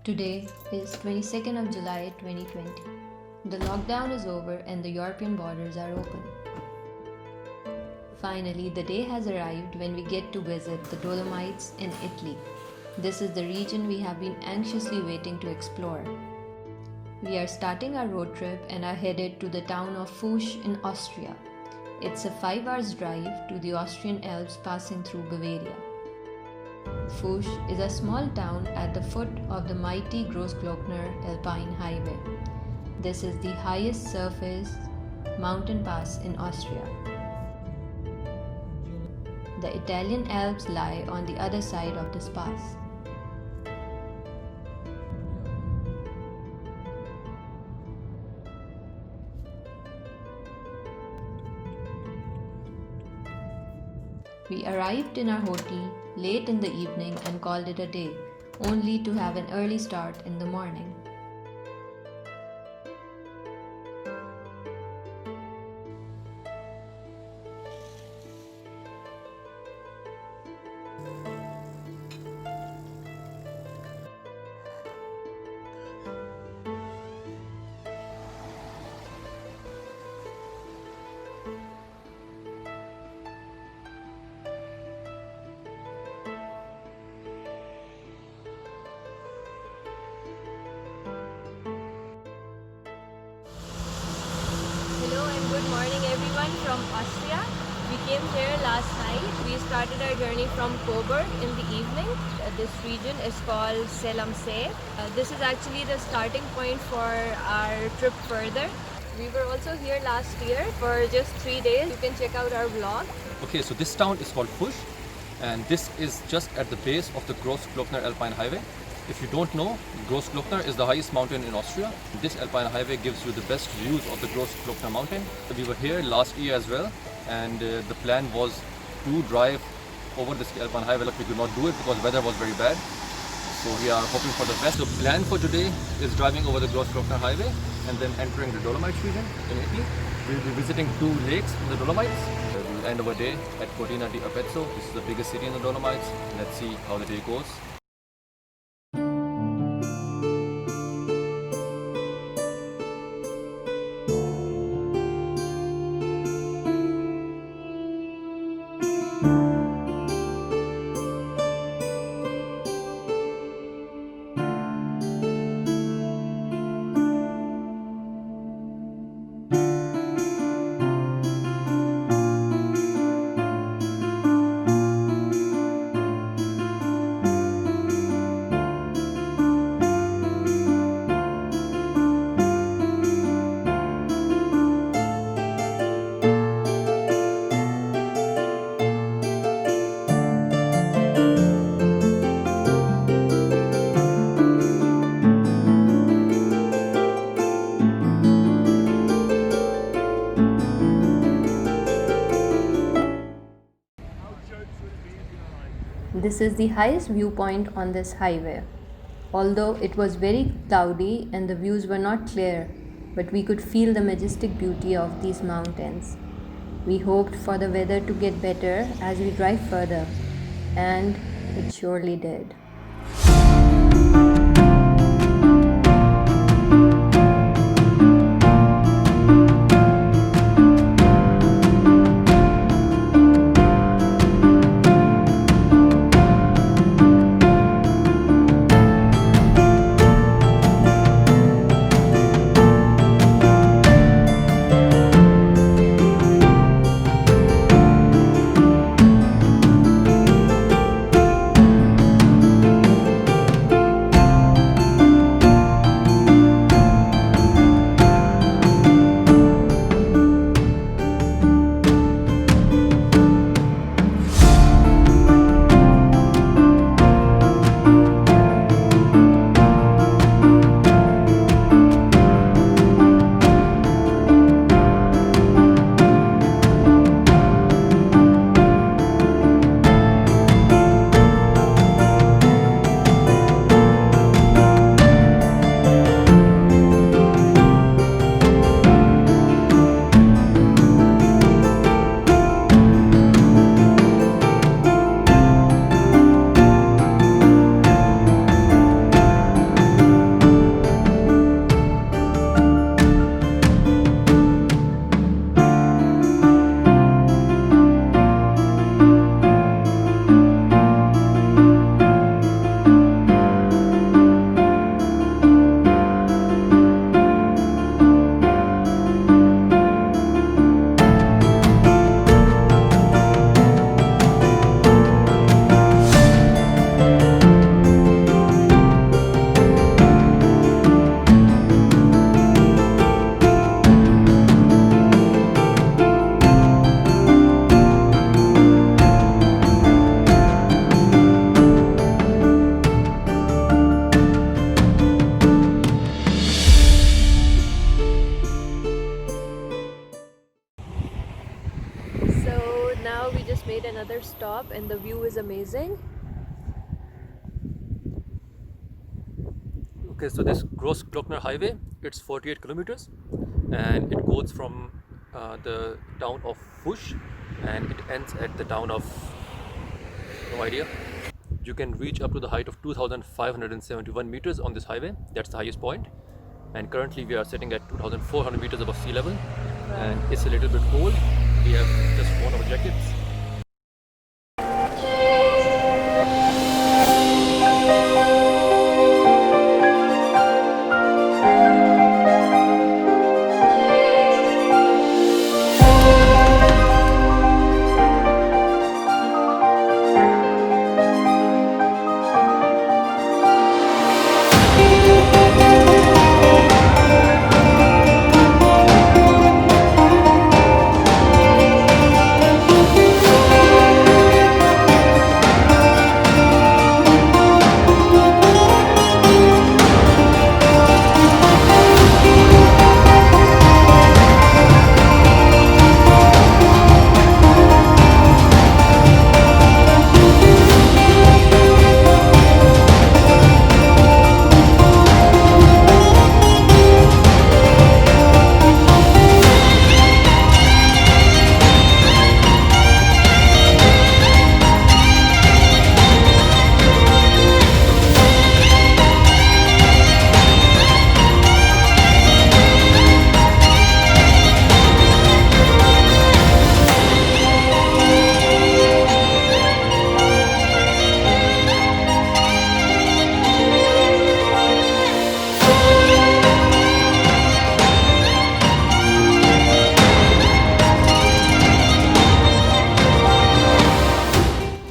Today is 22nd of July 2020. The lockdown is over and the European borders are open. Finally, the day has arrived when we get to visit the Dolomites in Italy. This is the region we have been anxiously waiting to explore. We are starting our road trip and are headed to the town of Fusch in Austria. It's a 5 hours drive to the Austrian Alps passing through Bavaria. Fusch is a small town at the foot of the mighty Grossglockner Alpine Highway. This is the highest surface mountain pass in Austria. The Italian Alps lie on the other side of this pass. We arrived in our hotel late in the evening and called it a day, only to have an early start in the morning. Hello and good morning everyone from Austria. We came here last night. We started our journey from Coburg in the evening. This region is called Zell am See. This is actually the starting point for our trip further. We were also here last year for just 3 days. You can check out our vlog. Okay, so this town is called Fusch, and this is just at the base of the Grossglockner Alpine Highway. If you don't know, Grossglockner is the highest mountain in Austria. This Alpine Highway gives you the best views of the Grossglockner mountain. We were here last year as well, and the plan was to drive over this Alpine Highway, but we could not do it because weather was very bad. So we are hoping for the best. The plan for today is driving over the Grossglockner Highway and then entering the Dolomites region in Italy. We'll be visiting 2 lakes in the Dolomites. We'll end our day at Cortina di Apezzo. This is the biggest city in the Dolomites. Let's see how the day goes. This is the highest viewpoint on this highway. Although it was very cloudy and the views were not clear, but we could feel the majestic beauty of these mountains. We hoped for the weather to get better as we drive further, and it surely did. and the view is amazing. Okay, so this Großglockner highway, it's 48 kilometers and it goes from the town of Fusch and it ends at the town of, no idea. You can reach up to the height of 2,571 meters on this highway. That's the highest point. And currently we are sitting at 2,400 meters above sea level. And it's a little bit cold. We have just worn our jackets.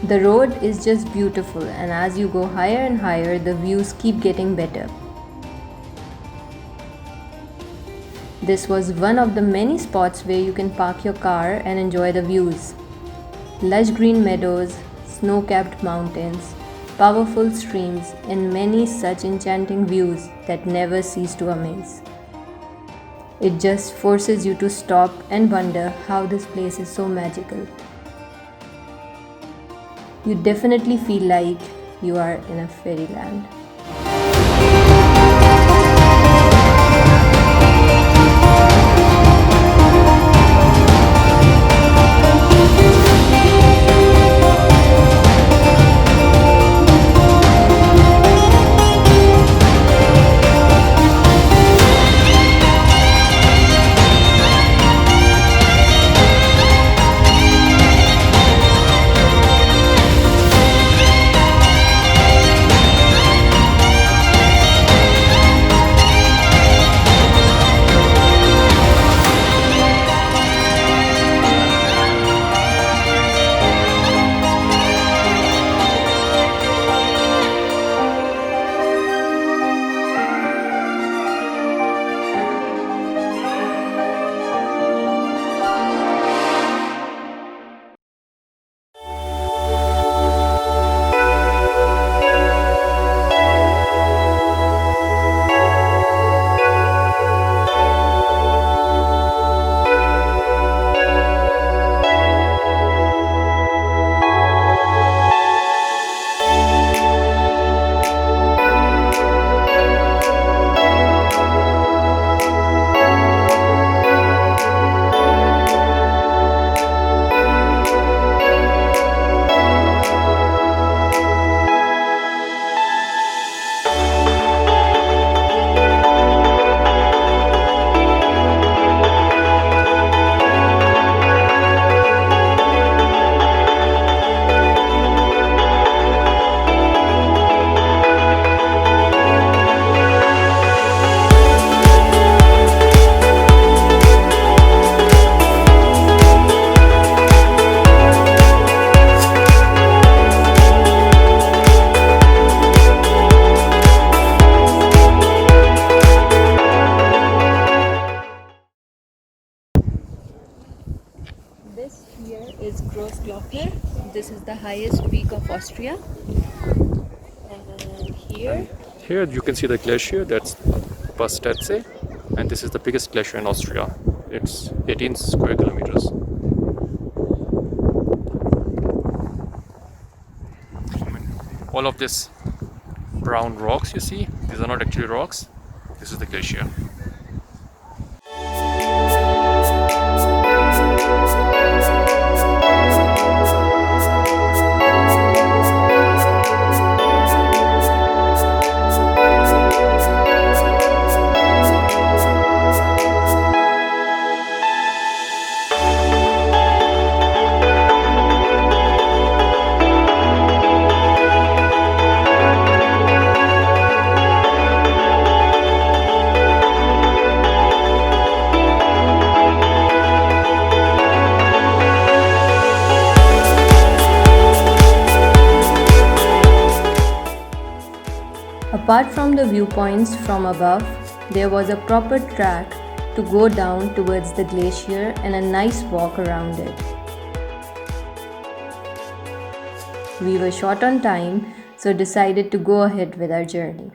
The road is just beautiful, and as you go higher and higher, the views keep getting better. This was one of the many spots where you can park your car and enjoy the views. Lush green meadows, snow-capped mountains, powerful streams, and many such enchanting views that never cease to amaze. It just forces you to stop and wonder how this place is so magical. You definitely feel like you are in a fairyland. This here is Großglockner. This is the highest peak of Austria. And Here you can see the glacier, that's Pastatze, and this is the biggest glacier in Austria. It's 18 square kilometers. all of this brown rocks you see, these are not actually rocks, this is the glacier. Apart from the viewpoints from above, there was a proper track to go down towards the glacier and a nice walk around it. We were short on time, so decided to go ahead with our journey.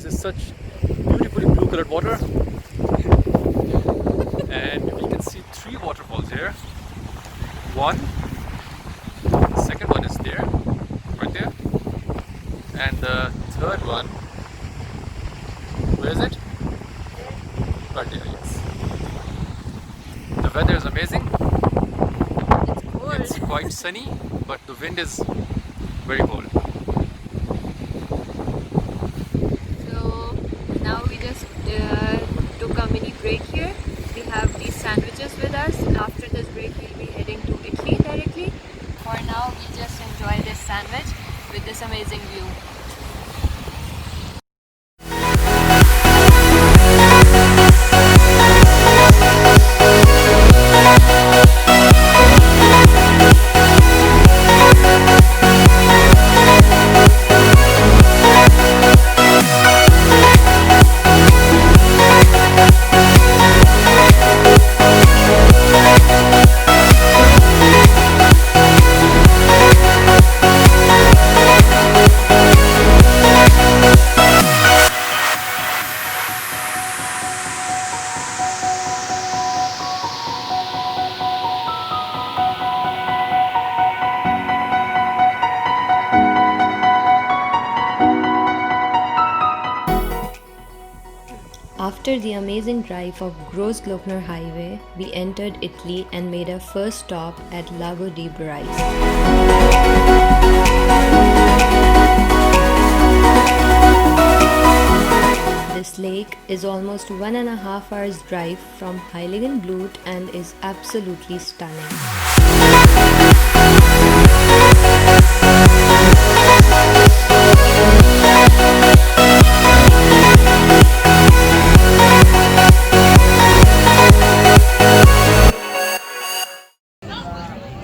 Such beautifully blue colored water, and we can see 3 waterfalls here. One, the second one is there, right there, and the third one, where is it? Right there, yes. The weather is amazing. It's cold. It's quite sunny, but the wind is very cold. Took a mini break here. We have these sandwiches with us. After this break we'll be heading to Italy directly. For now we just enjoy this sandwich with this amazing view. After the amazing drive of Grossglockner Highway, we entered Italy and made our first stop at Lago di Brais. This lake is almost 1.5 hours drive from Heiligenblut and is absolutely stunning.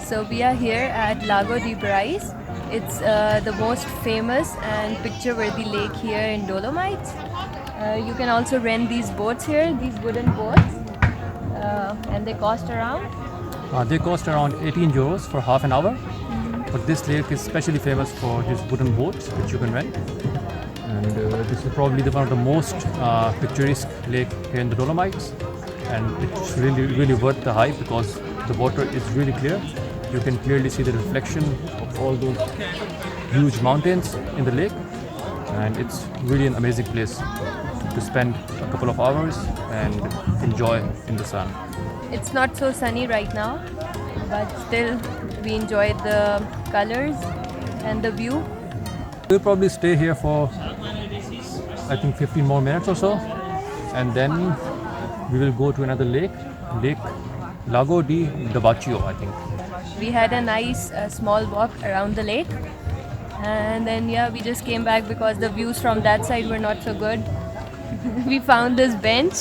So we are here at Lago di Brais. It's the most famous and picture-worthy lake here in Dolomites. You can also rent these boats here, these wooden boats, and they cost around? They cost around 18 euros for half an hour. But this lake is especially famous for these wooden boats which you can rent. And this is probably one of the most picturesque lake here in the Dolomites. And it's really worth the hype because the water is really clear. You can clearly see the reflection of all those huge mountains in the lake, and it's really an amazing place to spend a couple of hours and enjoy in the sun. It's not so sunny right now, but still we enjoy the colors and the view. We'll probably stay here for I think 15 more minutes or so, and then we will go to another lake, Lake Lago di Dabaccio, I think. We had a nice small walk around the lake, and then we just came back because the views from that side were not so good. We found this bench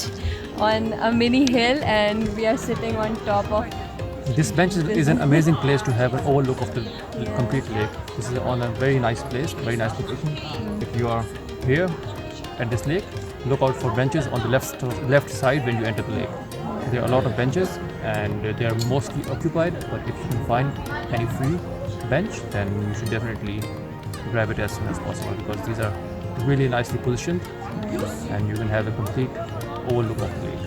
on a mini hill and we are sitting on top of. This bench is an amazing place to have an overlook of the complete lake. This is on a very nice place, very nice location. If you are here at this lake, look out for benches on the left side when you enter the lake. There are a lot of benches and they are mostly occupied, but if you can find any free bench, then you should definitely grab it as soon as possible, because these are really nicely positioned and you can have a complete overlook of the lake.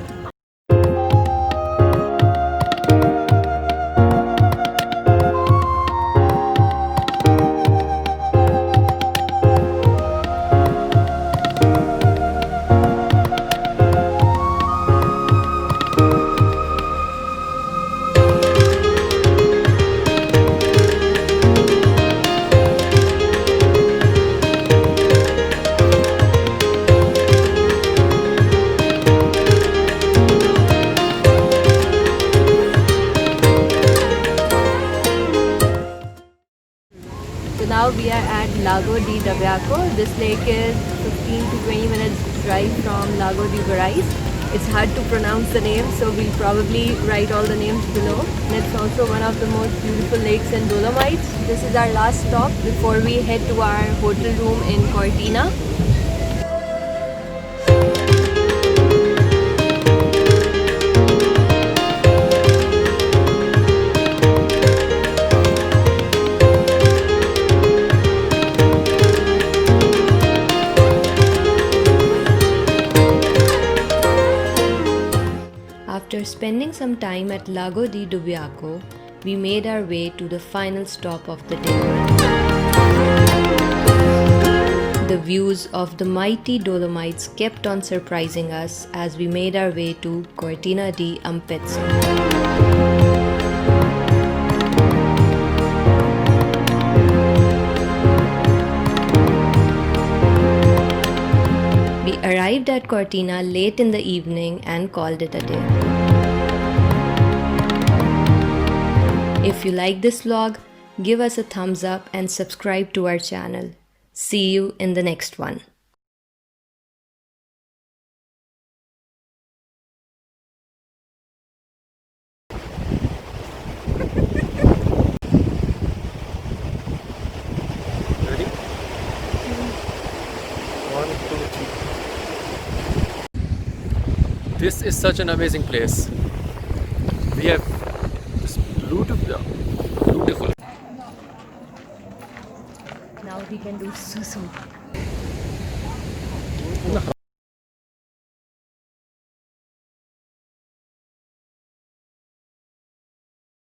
So now we are at Lago di Dabbiaco. This lake is 15 to 20 minutes drive from Lago di Barais. It's hard to pronounce the name, so we'll probably write all the names below. And it's also one of the most beautiful lakes in Dolomites. This is our last stop before we head to our hotel room in Cortina. After spending some time at Lago di Dabbiaco, we made our way to the final stop of the day. The views of the mighty Dolomites kept on surprising us as we made our way to Cortina di Ampezzo. We arrived at Cortina late in the evening and called it a day. If you like this vlog, give us a thumbs up and subscribe to our channel. See you in the next one. Ready? 1, 2, 3. This is such an amazing place. We have this beautiful. Now we can do susu.